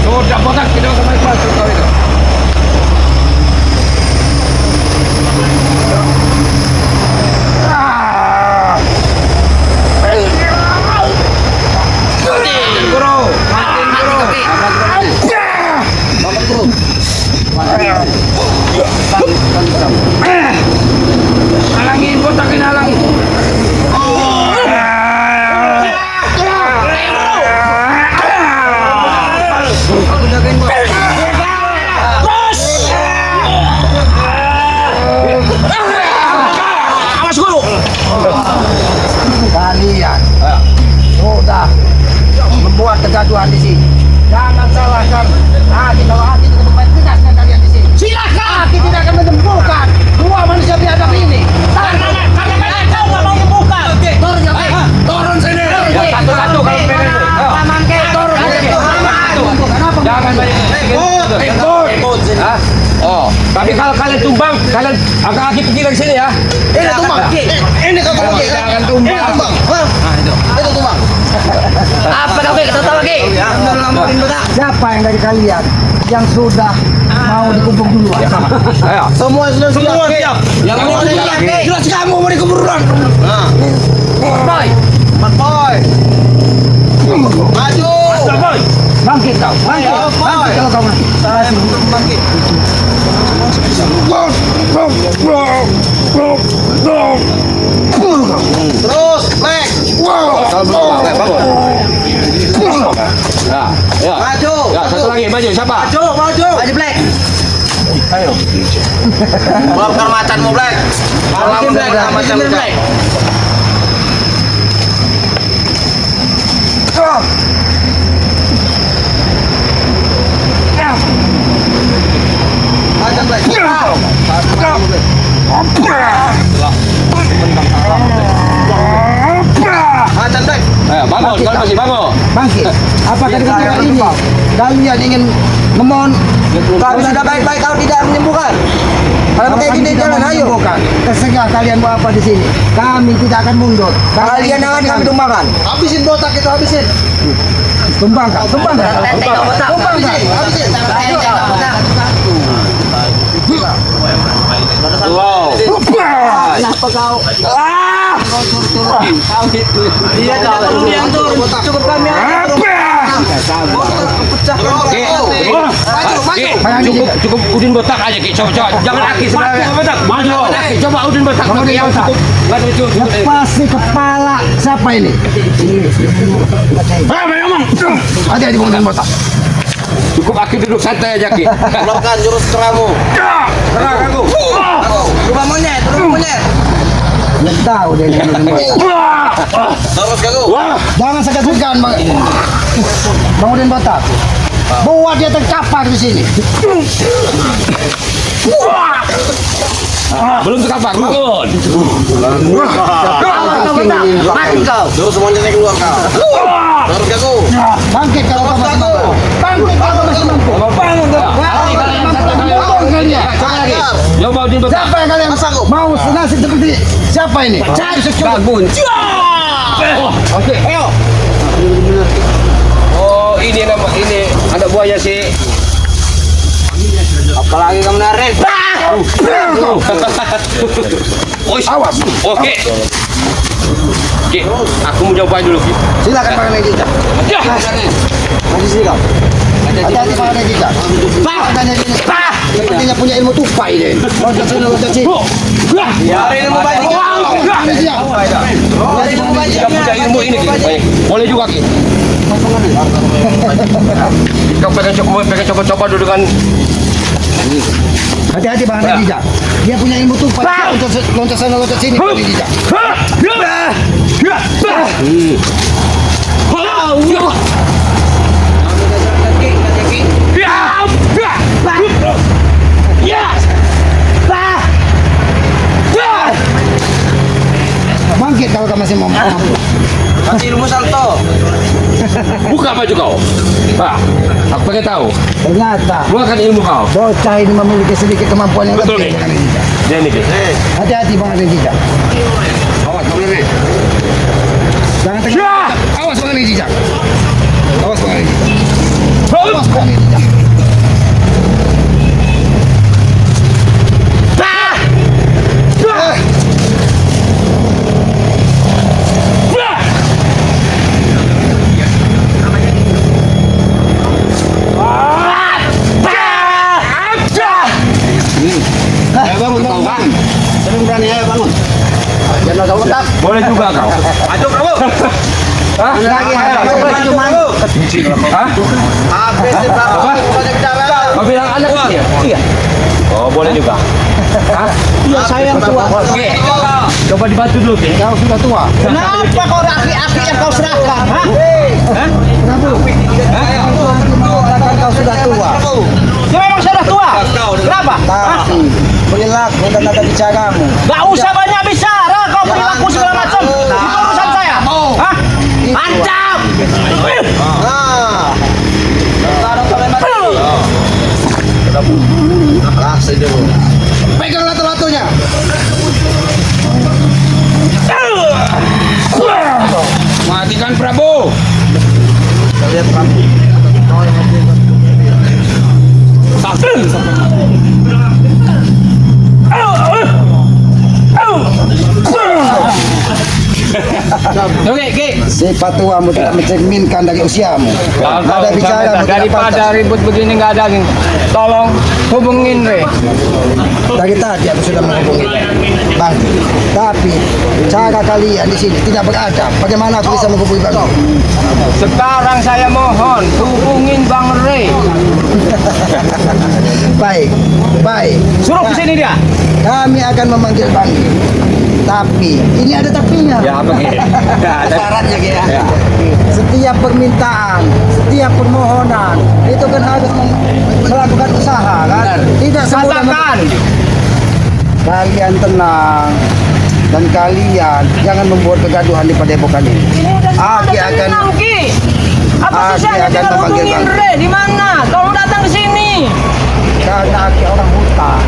Sudah botak tidak usah main pasir kau itu. Halangin botakin halangin. Aku jagain bos. Awas guru. Kalian sudah membuat kegaduhan di sini. Jangan salahkan hati kalau hati itu bermain tegaskan kalian di sini. Silakan. Hati tidak akan menyembuhkan dua manusia biadab ini. Karena kau nggak mau menyembuhkan. Turun ya, turun sini. Satu-satu kalau pengen. Mangke turun. Jangan ikut. Oh, tapi kalau kalian tumbang, kalian kaki pergi dari sini ya. Ini tumbang. Ini kau tumbang. Jangan tumbang. Itu tumbang. Apa kau kita tahu lagi? Siapa yang dari kalian yang sudah mau dikubur dulu? Ayo. Semua sudah siap. Yang mau siap. Jelas kamu mau dikubur duluan. Boy. Boy. Maju. Boy. Bangkit kau. Bangkit. Bangkit kalau kau mati. Bangkit. Terus, Black. Ya, maju. Ya, satu lagi maju. Siapa? Maju. Maju Black. Ayo. Bakar macanmu Black. Malam Black, macan Black. Macan Black. Macan Black. Ayo bangun, kau masih bangun. Bangkit. Apakah dengan cara ini kalian ingin memohon kalau sudah baik-baik kau tidak menyembuhkan? Kalau pakai gini jalan ayo. Terserah kalian mau apa di sini. Kami tidak akan mundur. Kalian jangan kami tumbangkan. Habisin botak itu habisin. Tumbangkan. Habisin. Wow. Kenapa kau? Iya, tidak perlu diatur. Cukup kami cukup udin botak aja Ki. Coba jangan aki sebenarnya. Maju. Coba udin botak. Lepas kepala siapa ini? Ngomong. Hati-hati udin botak. Cukup aki duduk santai aja Ki. Keluarkan jurus terangmu. Terang aku. Rumah monyet. Ya tahu deh. Terus kaku. Jangan segan-segan Bang Udin Botak. Buat dia terkapar di sini. Belum terkapar, bangun. Mati kau. Terus semuanya naik keluar kau. Terus kaku. Bangkit kalau kau masih mampu. Bangun kau. Siapa yang kalian mau senasib seperti siapa ini? Cari sekali. Oke. Ayo. Oh ini anak buahnya sih. Apalagi kamu narik. Awas. Oke. Oke, aku mau coba dulu. Silakan Pak Negita. Masih sini kau. Hati-hati Pak Negita. Pak. Sepertinya punya ilmu tupai deh. Loncat sini. Ya, ilmu banyak. Punya ilmu ini. Boleh juga Ki. Kau pengen coba dulu dengan. Hati-hati Bang Negita. Dia punya ilmu tupai. Loncat sana loncat sini Bang Negita. Bangkit menit kalau kamu masih mau mampu. Kasih ilmu salto. Buka baju kau. Pak, aku pengen tahu. Ternyata Keluarkan ilmu kau. bocah ini memiliki sedikit kemampuan yang Betul lebih nih. dengan Rijal. Dia nih. Hati-hati Bang Rijal. Awas Bang Rene. Jangan tengah. Syah! Awas Bang Rijal. Awas Bang Rijal. Hold! Awas Bang Rijal. Bangun, bangun. Sering berani ayo bangun. Jangan kau letak. Boleh juga kau. Maju kamu. Hah? Lagi Hah? Habis berapa? Banyak bicara. Kau bilang anak kecil? Iya. Oh, boleh juga. Hah? Iya saya yang tua. Oke. Coba dibantu dulu, Ki. Kau sudah tua. Kenapa kau aki-aki yang kau serahkan? Hah? Kenapa? Kau sudah tua. Dia memang sudah tua. Kenapa? Tapi perilaku dan nada bicaramu. Gak usah banyak bicara. Kau perilaku segala macam. Itu urusan saya. Hah? Ancam. Pegang lato-latonya. Matikan Prabu. Oke, Ki. Sifat tuamu tidak mencerminkan dari usiamu. Nada bicaramu tidak Daripada pantas. ribut begini nggak ada, tolong hubungin Re. Dari tadi aku sudah menghubungi Bang. Tapi cara kalian di sini tidak beradab. Bagaimana aku bisa menghubungi Bang? Sekarang saya mohon hubungin Bang Re. Baik, baik. Suruh ke sini dia. Kami akan memanggil Bang. Tapi ini ada tapinya. Ya, apa Ki? Ada syaratnya Ki ya. Setiap permintaan, setiap permohonan itu kan harus melakukan usaha kan. Tidak semudah Katakan. kalian tenang dan kalian jangan membuat kegaduhan di padepokan ini. Ini udah Aki sudah akan tenang, Ki. Apa Aki susahnya akan dengan memanggil hubungin Bang. Re? Di mana? Tolong datang ke sini. karena Aki orang hutan.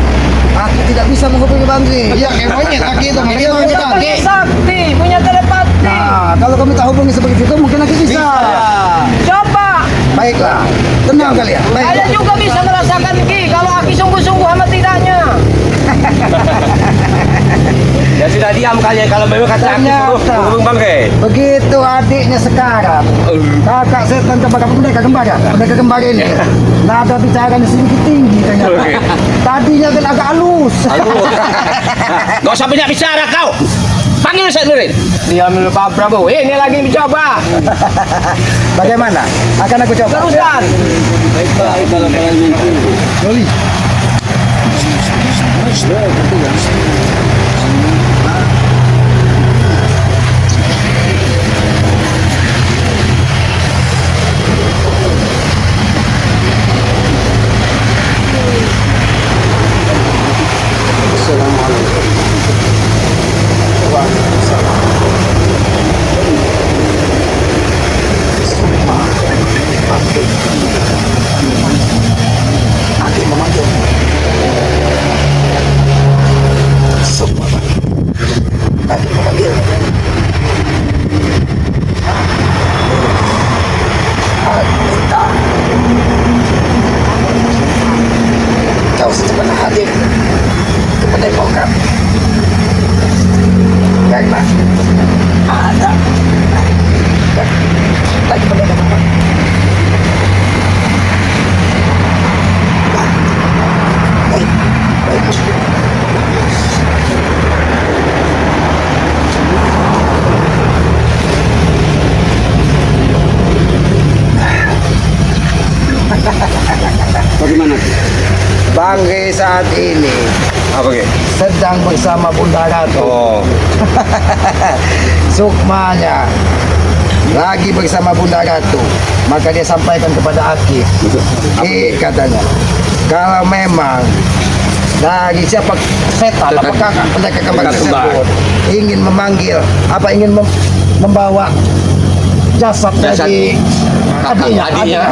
Aki tidak bisa menghubungi Bang Ri. Iya, monyet Aki itu Dia punya sakti, punya telepati. Nah, kalau kamu tak hubungi seperti itu mungkin Aki bisa. Coba. Baiklah, tenang kalian. Saya Baiklah. juga bisa merasakan Ki kalau Aki sungguh-sungguh amat tidaknya. Ya sudah diam kalian kalau memang kata aku suruh hubung Bang Re. Begitu adiknya sekarang, kakak setan kembar pendekar kembar ya? Pendekar kembar ini. Nada bicaranya sedikit tinggi ternyata. Oke. Tadinya kan agak halus. Gak usah banyak bicara kau. Panggil saya dulu. Diam dulu Pak Prabowo. Ini lagi mencoba. Bagaimana? Akan aku coba. Teruskan. Loli. Kau secepatnya hadir ke padepokan. Baiklah. Ada. Lagi padepokan. Baik. Baik. Bagaimana? Bang Re saat ini Apa Ki? sedang bersama Bunda Ratu. Oh, Sukmanya lagi bersama Bunda Ratu. Maka dia sampaikan kepada Aki. Katanya, kalau memang Dari siapa setan, apakah pendekar kembar tersebut ingin memanggil, ingin membawa jasad dari adiknya.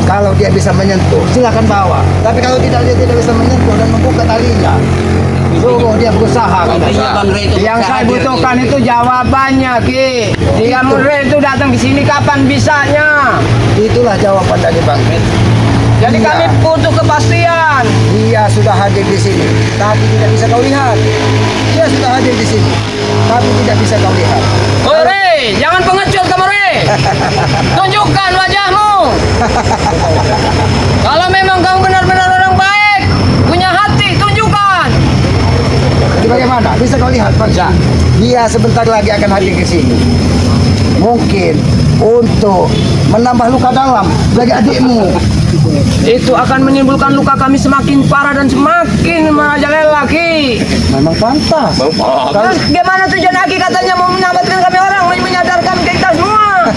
Kalau dia bisa menyentuh, silakan bawa. Tapi kalau dia tidak bisa menyentuh dan membuka talinya, suruh dia berusaha. Yang saya butuhkan itu jawabannya, Ki. Jika Murre itu datang di sini kapan bisanya? Itulah jawaban dari Bang Red. Jadi Iya. kami butuh kepastian. Dia sudah hadir di sini, tapi tidak bisa kau lihat. Dia sudah hadir di sini, tapi tidak bisa kau lihat. Ore, jangan pengecut kamu, Re. Tunjukkan wajahmu. Kalau memang kamu benar-benar orang baik, punya hati, tunjukkan. Jadi bagaimana? Bisa kau lihat, Bang? Dia sebentar lagi akan hadir ke sini. Mungkin untuk menambah luka dalam bagi adikmu. Itu akan menimbulkan luka kami semakin parah dan semakin merajalela, Ki. Memang pantas. Terus gimana tujuan Aki katanya mau menyelamatkan kami orang, mau menyadarkan kita semua.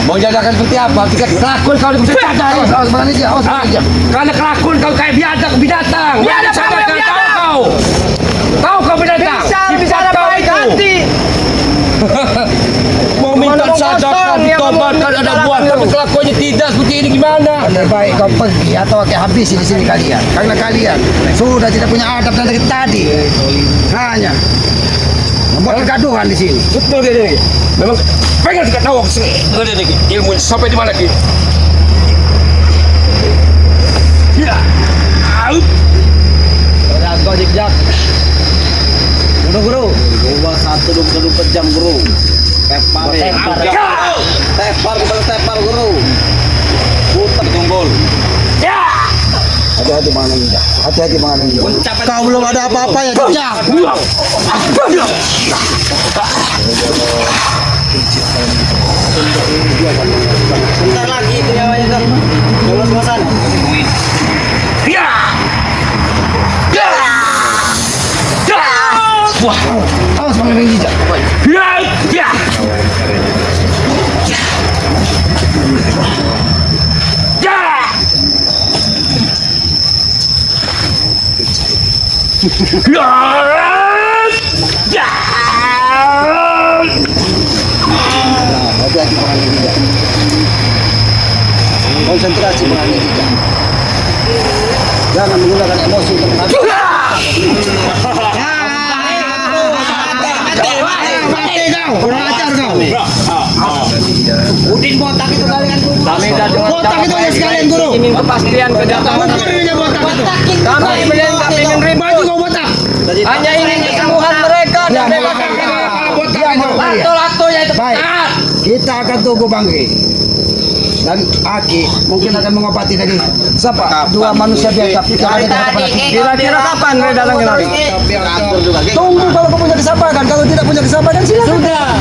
Mau jadikan seperti apa? Jika kelakuan kau bisa cadar. Awas berani dia, awas berani dia. Karena kelakuan kau kayak binatang. Biadab kamu yang biadab. Kau binatang. Bisa ada baik hati. Mau minta sadar, ditobatkan ada buah, tapi kelakuannya tidak seperti ini gimana? Lebih baik kau pergi atau kayak habis di sini kalian. Karena kalian sudah tidak punya adab dan dari tadi. Hanya membuat kegaduhan di sini. Betul gini. Memang pengen kita tahu ilmu sampai di mana Ki? Ya. Out. Kau jejak. Guru. 21 jam guru. Tepar guru. Putar tunggul. Hati-hati Bang Ninja. Hati-hati Bang Ninja. Kau belum ada apa-apa ya, Ninja. Bentar lagi itu ya, Pak. Ngos-ngosan. Ya. Ya. Ya. Wah. Awas Bang Ninja. Ya. Ya. Ya. Ya. Hati-hati Bang Ninja. Konsentrasi Bang Ninja. Jangan menggunakan emosi untuk mati kau. Kurang ajar kau. Udin botak itu kalian guru. Kami datang Botak itu hanya sekalian guru. ingin kepastian kedatangan. Dirinya botak itu. Kami ingin ribut. Baju kau botak. Hanya ingin kesembuhan mereka dan bebaskan lato-latonya itu. Baik. Kita akan tunggu Bang Ri. Dan Aki mungkin akan mengobati dari siapa? Dua manusia biasa. Kira-kira kapan Re datang kemari? Tunggu kalau kau punya kesabaran. Kalau tidak punya kesabaran silakan. Sudah.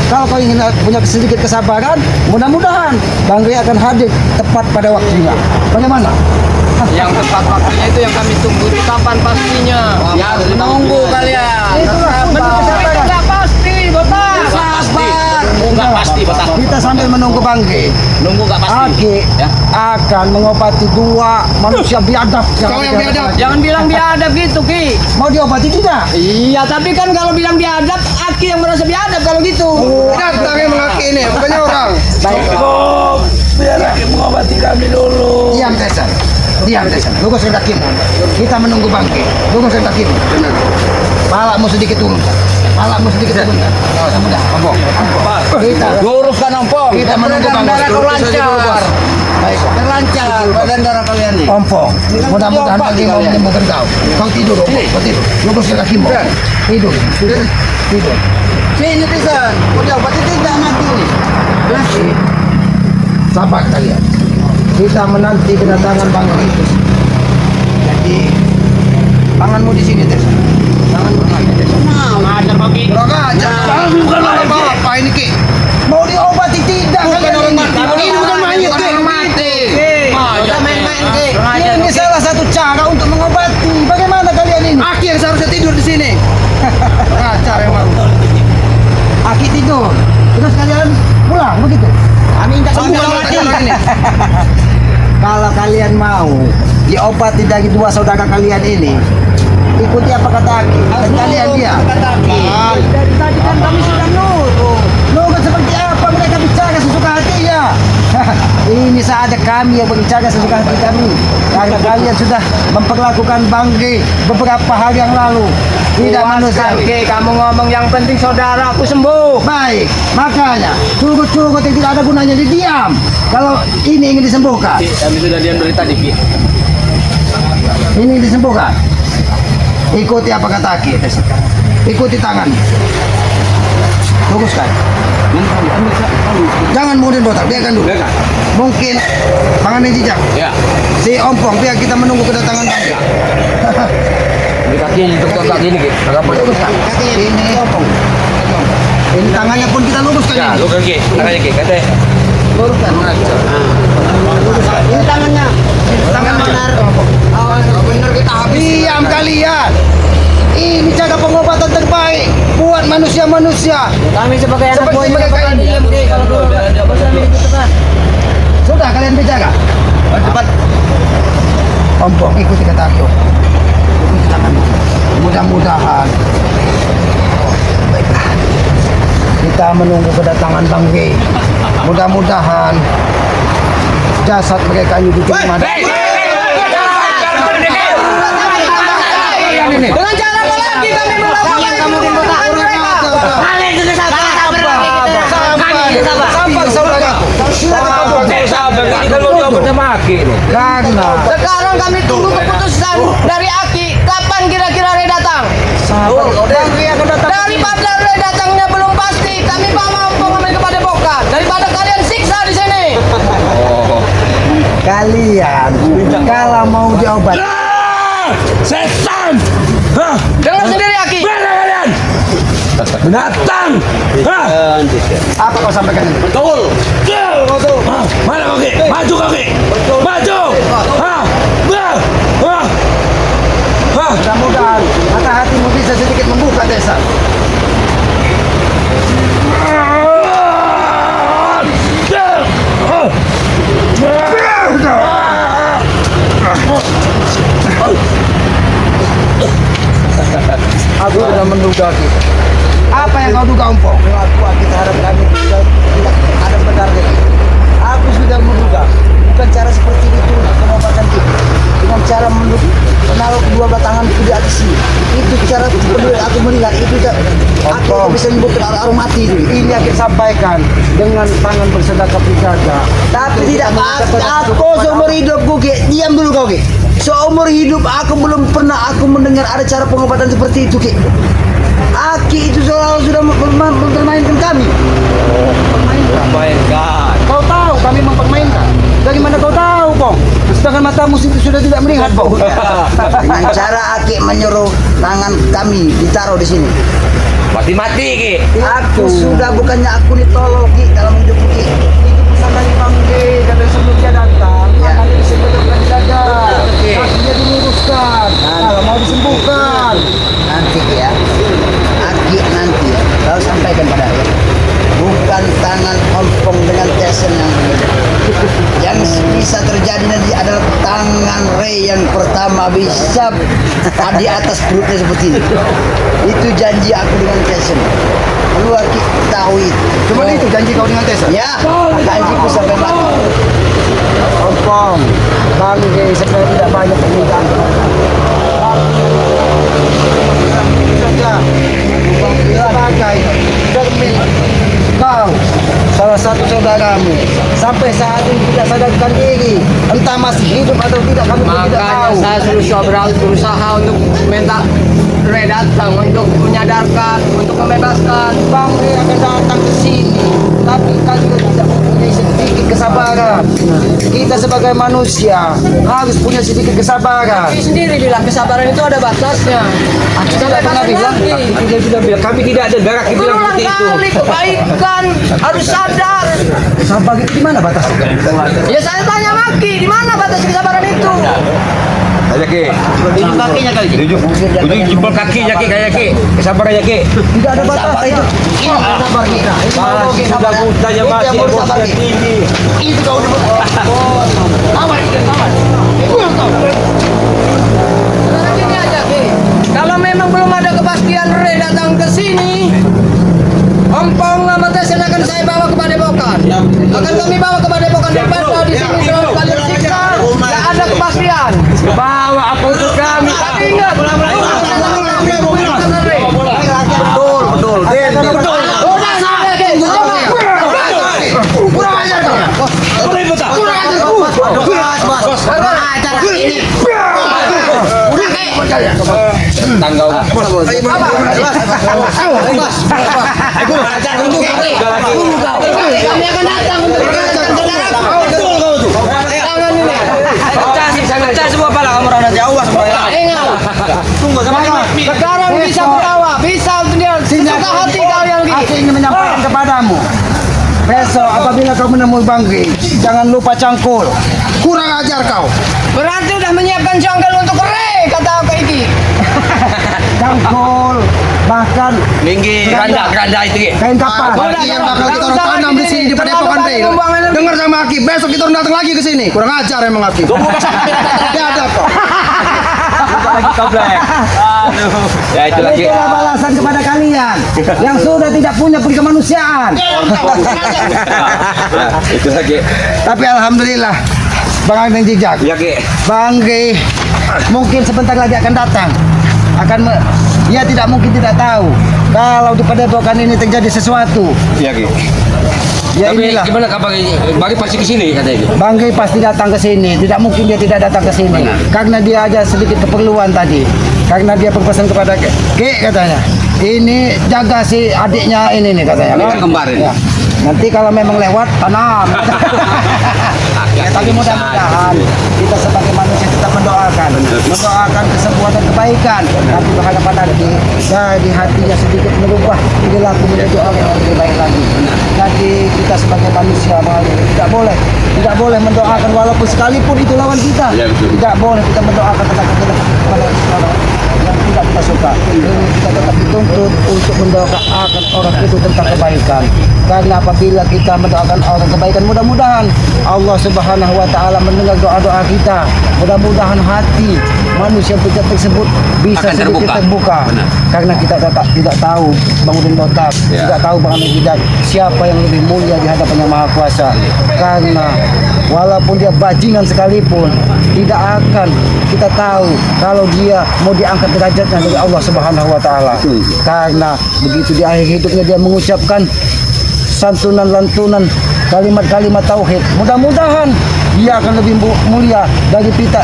Kalau kau ingin punya sedikit kesabaran, mudah-mudahan Bang Ri akan hadir tepat pada waktunya. Bagaimana? Yang tepat waktunya itu yang kami tunggu. Kapan pastinya? Ya, menunggu kalian. Enggak pasti, botak. Sabar. Enggak pasti, botak. Kita sambil menunggu Bang Ri. Nunggu enggak pasti. Aki akan mengobati dua manusia biadab. Kau yang biadab. Jangan bilang biadab gitu, Ki. Mau diobati tidak? Iya, tapi kan kalau bilang biadab, Aki yang merasa biadab kalau gitu. Datang yang mengaki ini, bukannya orang. Baik. Biar Aki mengobati kami dulu. Diam Tesan. Diam Tesan. Lugus rendakimu. Kita menunggu Bang Ri. Lugus rendakimu. Palakmu sedikit turun. Palakmu sedikit turun. Mudah. Ampun. Kita Luruskan ompong. kita menunggu Bang Ri. lancar. Baik. Terlancar badan darah kalian nih. Ompong. Mudah-mudahan Bang Ri mau menyembuhkan kau. Kau tidur, Ompong. Kau tidur. Lugus rendakimu. Tidur. Tidur. Sini pisan. Udah berarti tidak mati nih. Lagi. Sabar kalian. Kita menanti kedatangan Bang Ri. Jadi tanganmu di sini, Tes. Tanganmu di sini, Tes. Ajar bagi. Kurang ajar. Bukan apa ini Ki? Mau diobati tidak? Bukan kalian orang ini? mati. Ini bukan mayat, Ki. Udah main-main, Ki. Ini salah satu cara untuk mengobati. Bagaimana kalian ini? Aki yang seharusnya tidur di sini. Acar emang. Aki tidur. Terus kalian pulang begitu. Kami enggak Bukan sembuh orang lagi. ini. Kalau kalian mau diobati dari dua saudara kalian ini, ikuti apa kata Aki. Dan kalian dia. Dari tadi kan kami sudah nurut. Nurut seperti apa mereka bicara sesuka hatinya. Ini saatnya kami yang berbicara sesuka hati kami. Karena kalian sudah memperlakukan Bangge beberapa hari yang lalu. Tidak manusiawi. Oke, kamu ngomong yang penting saudara aku sembuh. Baik, makanya curut-curut yang tidak ada gunanya didiam. Kalau ini ingin disembuhkan, Kami sudah diam dari tadi, Ki. ini disembuhkan. Ikuti apa kata Aki. Ikuti tangan. Luruskan. Jangan kemudian botak, biarkan dulu. Mungkin tangannya jejak. Ya. Si ompong, biar kita menunggu kedatangan Bangga. Ini kakinya untuk kaki ini, Ki. Apa? Luruskan. Ini ompong. Ini tangannya pun kita luruskan Ya, ini. lu kaki. Tangannya, Ki. Kata. Luruskan. Luruskan. Ini tangannya. Tangan benar. Bener kita habis. Diam kalian. Ini cara pengobatan terbaik buat manusia-manusia. Kami sebagai anak Seperti buahnya mereka bakal ini. diam deh kalau dulu. Kami ikut terus. Sudah kalian bicara. Cepat. Ompong, ikuti kata aku. Ikuti tanganmu. Mudah-mudahan. Baiklah. Kita menunggu kedatangan Bang G. Mudah-mudahan jasad mereka ini diterima. Dengan cara apa lagi kami melakukan kamu dibuta mereka? Kalian sudah Sabar saudaraku. Karena Sekarang kami tunggu keputusan dari Aki. Kapan kira-kira Re datang? Daripada Re datangnya belum pasti, kami mampu mengambil kepada Bokan. Daripada kalian siksa di sini. kalian kalau mau diobat Setan! Hah? Dengar sendiri Aki. Mana kalian? Binatang! Hah? apa kau sampaikan ini? Betul! Hah? Mana kaki? Maju kaki! Maju! Hah? Hah? Hah? Hah? Mudah-mudahan mata hatimu bisa sedikit membuka desa. Aku sudah menduga kita. Apa yang kau duga Ompong? Kita harap kami tidak ada benar lagi. Aku sudah menduga bukan cara seperti itu pengobatan kita. Dengan cara menaruh dua batangan di atas sini. Itu cara aku melihat itu aku bisa menyebutkan arwah mati itu. Ini yang kita sampaikan dengan tangan bersedekap dijaga. Tapi tidak aku seumur hidup gue diam dulu kau Ki. Seumur hidup aku belum pernah aku mendengar ada cara pengobatan seperti itu Ki. Aki itu selalu sudah mempermainkan kami. Mainkan. Kau tahu kami mempermainkan. Dari mana kau tahu, Pong? Sedangkan matamu sudah tidak melihat, Pong. Dengan cara Aki menyuruh tangan kami ditaruh di sini. Mati-mati, Ki. Aku sudah bukannya aku ditolong Ki dalam hidup Ki. Itu pesan dari Bang D dan sebelum dia datang, tangannya disebutkan dijaga, kakinya diluruskan, kalau mau disembuhkan. Nanti ya, Aki nanti ya, kau sampaikan pada dia. Bukan tangan Ompong dengan Jason yang bisa terjadi nanti adalah tangan Ray yang pertama bisa di atas perutnya seperti ini. Itu janji aku dengan Jason. Keluar kita tahu itu. Cuma itu janji kau dengan Jason? Ya, janjiku sampai mati. Ompong, Bang Ray sebenarnya tidak banyak permintaan. Saja, sebagai cermin kau salah satu saudaramu sampai saat ini tidak sadarkan diri entah masih hidup atau tidak kami pun tidak Makanya tahu. saya berusaha untuk minta Re datang untuk menyadarkan, untuk membebaskan. Bang Ray akan datang ke sini tapi kali ini tidak mempunyai sedikit kesabaran. Kita sebagai manusia harus punya sedikit kesabaran. Aki sendiri bilang kesabaran itu ada batasnya. Aku tidak pernah bilang. Dia sudah bilang kami tidak ada darah, kita bilang Berulang seperti itu. kali kebaikan harus sadar. Sabar itu di mana batasnya? Ya saya tanya Maki, di mana batas kesabaran itu? Jaki. Ujung kakinya kali. Ujung jempol kaki Jaki kayak Jaki. Sabar Jaki. Tidak ada batas itu. Ini sabar kita. Masih sudah mutanya masih emosinya tinggi. Itu kau di aman, aman. Gini aja, Ki. Kalau memang belum ada kepastian Re datang ke sini, ompong nama Tesen akan saya bawa ke Padepokan. Akan kami bawa ke Padepokan daripada di sini terus kalian siksa. Tidak ada kepastian. Bawa apa untuk kami? Tapi ingat, Betul. Betul. udah sampai, Ki. Kurang ajar kau. Kurang ajar kau. Kurang ajar ini. Tanggal. Kami akan datang untuk tangan ini. Pecah semua pala kamu orang nanti awas semua ya. Ingat, Tunggu sama ini. sekarang bisa berawa, bisa dia sesuka hati kalian Aku ini. ingin menyampaikan kepadamu. Besok apabila kau menemui Banggi, jangan lupa cangkul. Kurang ajar kau. Berarti udah menyiapkan janggal untuk Re, kata aku ini. Cangkul, bahkan Tinggi keranda itu Ki. kain kapal. Berarti yang bakal kita orang tanam di sini di Padepokan Re. Dengar sama Aki, besok kita orang datang lagi ke sini. Kurang ajar emang Aki. Tidak kau. Lagi toblek. Aduh. Ya itu lagi. Itulah balasan kepada kalian yang sudah tidak punya kemanusiaan. Itu lagi. Tapi alhamdulillah, Bang Ang Jijak, Ya Ki. Banggi mungkin sebentar lagi akan datang. Dia tidak mungkin tidak tahu kalau di Padepokan ini terjadi sesuatu. Ya Ki. Ya Tapi inilah. gimana kabar Bagi pasti ke sini katanya. Banggi pasti datang ke sini. Tidak mungkin dia tidak datang ke sini. Karena dia ada sedikit keperluan tadi. Karena dia berpesan kepada Ki katanya. Ini jaga si adiknya ini nih katanya. Ini kan kembar ini. Ya. Nanti kalau memang lewat tanam. Ya, tapi mudah-mudahan kita sebagai manusia tetap mendoakan kesembuhan dan kebaikan. Tapi berhadapan nanti dari hatinya sedikit berubah perilaku menjadi orang yang lebih baik lagi. Jadi kita sebagai manusia tidak boleh mendoakan walaupun sekalipun itu lawan kita. Ya, betul. Tidak boleh kita mendoakan tentang kepada orang yang tidak kita suka. Kita tetap dituntut untuk mendoakan orang itu tentang kebaikan. Karena apabila kita mendoakan orang kebaikan, mudah-mudahan Allah Subhanahu wa taala mendengar doa-doa kita. Mudah-mudahan hati manusia tersebut bisa Akan sedikit terbuka. Benar. Karena kita tidak tahu bangunin botak, Ya. tidak tahu bangunin tidak siapa yang lebih mulia di hadapan Yang Maha Kuasa. Karena walaupun dia bajingan sekalipun, tidak akan kita tahu kalau dia mau diangkat derajatnya dari Allah Subhanahu wa taala. Karena begitu di akhir hidupnya dia mengucapkan santunan lantunan kalimat-kalimat tauhid. Mudah-mudahan dia akan lebih mulia dari kita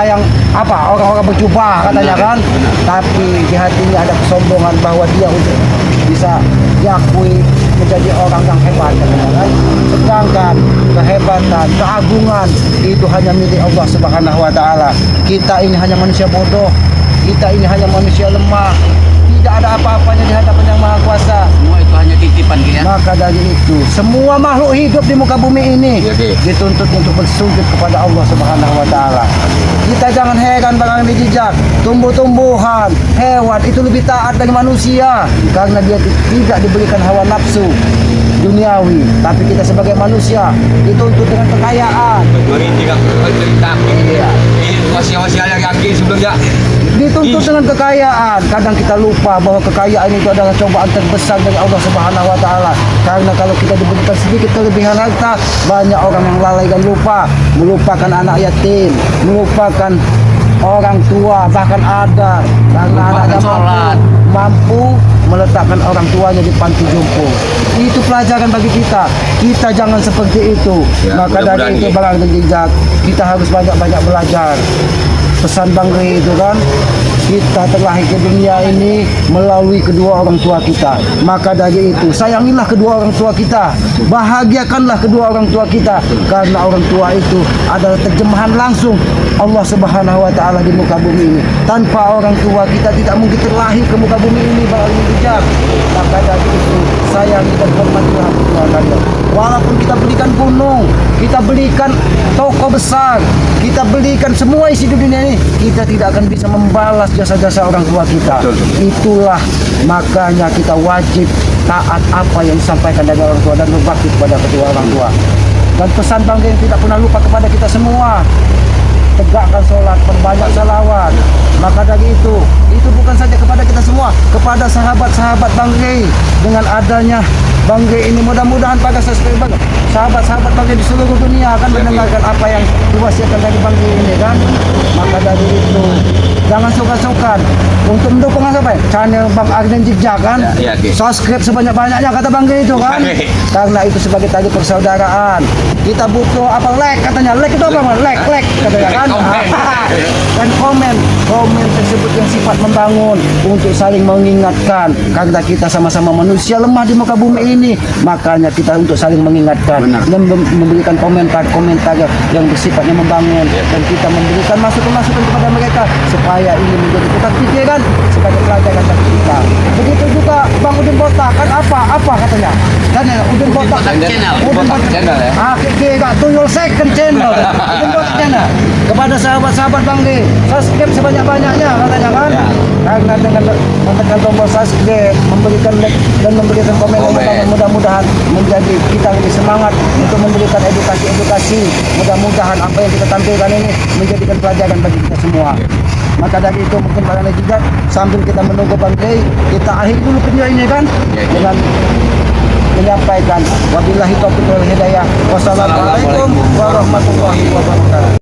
yang orang-orang berjubah katanya kan. Tapi di hatinya ada kesombongan bahwa dia untuk bisa diakui menjadi orang yang hebat katanya kan. Sedangkan kehebatan, keagungan itu hanya milik Allah Subhanahu wa taala. Kita ini hanya manusia bodoh. Kita ini hanya manusia lemah. Tidak ada apa-apanya di hadapan Yang Maha Kuasa. Semua itu hanya titipan Ki ya. Maka dari itu, semua makhluk hidup di muka bumi ini Ya, Ki. dituntut untuk bersujud kepada Allah Subhanahu wa taala. Kita jangan heran barang yang dijejak. Tumbuh-tumbuhan, hewan itu lebih taat dari manusia karena dia tidak diberikan hawa nafsu duniawi. Tapi kita sebagai manusia dituntut dengan kekayaan. Mari tidak cerita. Iya. Ini masih ada kaki sebelumnya. Dituntut dengan kekayaan. Kadang kita lupa bahwa kekayaan itu adalah cobaan terbesar dari Allah Subhanahu wa taala. Karena kalau kita diberikan sedikit kelebihan harta, banyak orang yang lalai dan lupa, melupakan anak yatim, melupakan orang tua, bahkan ada karena anaknya mampu meletakkan orang tuanya di panti jompo. Itu pelajaran bagi kita. Kita jangan seperti itu. Ya, Maka dari mudah-mudahan itu ya. barang dan jejak, kita harus banyak-banyak belajar. Pesan Bang Ri itu kan, kita terlahir ke dunia ini melalui kedua orang tua kita. Maka dari itu, sayangilah kedua orang tua kita, bahagiakanlah kedua orang tua kita, karena orang tua itu adalah terjemahan langsung Allah Subhanahu wa taala di muka bumi ini. Tanpa orang tua kita tidak mungkin terlahir ke muka bumi ini, Bang Ri. Maka dari itu, sayangi dan hormati hati Tuhan kalian. Walaupun kita belikan gunung, kita belikan toko besar, kita belikan semua isi di dunia ini, kita tidak akan bisa membalas jasa-jasa orang tua kita. Itulah makanya kita wajib taat apa yang disampaikan dari orang tua dan berbakti kepada kedua orang tua. Dan pesan Bang Ge yang tidak pernah lupa kepada kita semua, tegakkan sholat, perbanyak salawat. Maka dari itu bukan saja kepada kita semua, kepada sahabat-sahabat Bang Ge. Dengan adanya Bang Ge ini, mudah-mudahan pada sahabat-sahabat Bang Ge di seluruh dunia akan mendengarkan apa yang diwasiatkan dari Bang Ge ini kan. Maka dari itu jangan sungkan-sungkan untuk mendukung apa channel Bang Arden Jigja kan. Subscribe sebanyak-banyaknya kata Bang Ge itu kan. Karena itu sebagai tali persaudaraan. Kita butuh apa, like katanya. Like itu apa? Like katanya kan. Dan komen tersebut yang sifat membangun untuk saling mengingatkan, karena kita sama-sama manusia lemah di muka bumi ini. Makanya kita untuk saling mengingatkan dan memberikan komentar yang bersifatnya membangun, dan kita memberikan masukan kepada mereka supaya ini menjadi tukar pikiran sebagai pelajaran bagi kita. Begitu juga Bang Udin Botak kan apa katanya? Dan Udin Botak channel ya. Gak tuyul second channel. Udin Botak channel. Kepada sahabat-sahabat Bang Ge, subscribe sebanyak-banyaknya katanya kan. Karena dengan menekan tombol subscribe, memberikan like dan memberikan komen yang mudah-mudahan menjadi kita lebih semangat untuk memberikan edukasi. Mudah-mudahan apa yang kita tampilkan ini menjadikan pelajaran bagi kita semua. Maka dari itu mungkin barangkali juga sambil kita menunggu Bang Ge, kita akhiri dulu video ini kan dengan menyampaikan wabillahi taufiq wal hidayah. Wassalamualaikum warahmatullahi wabarakatuh.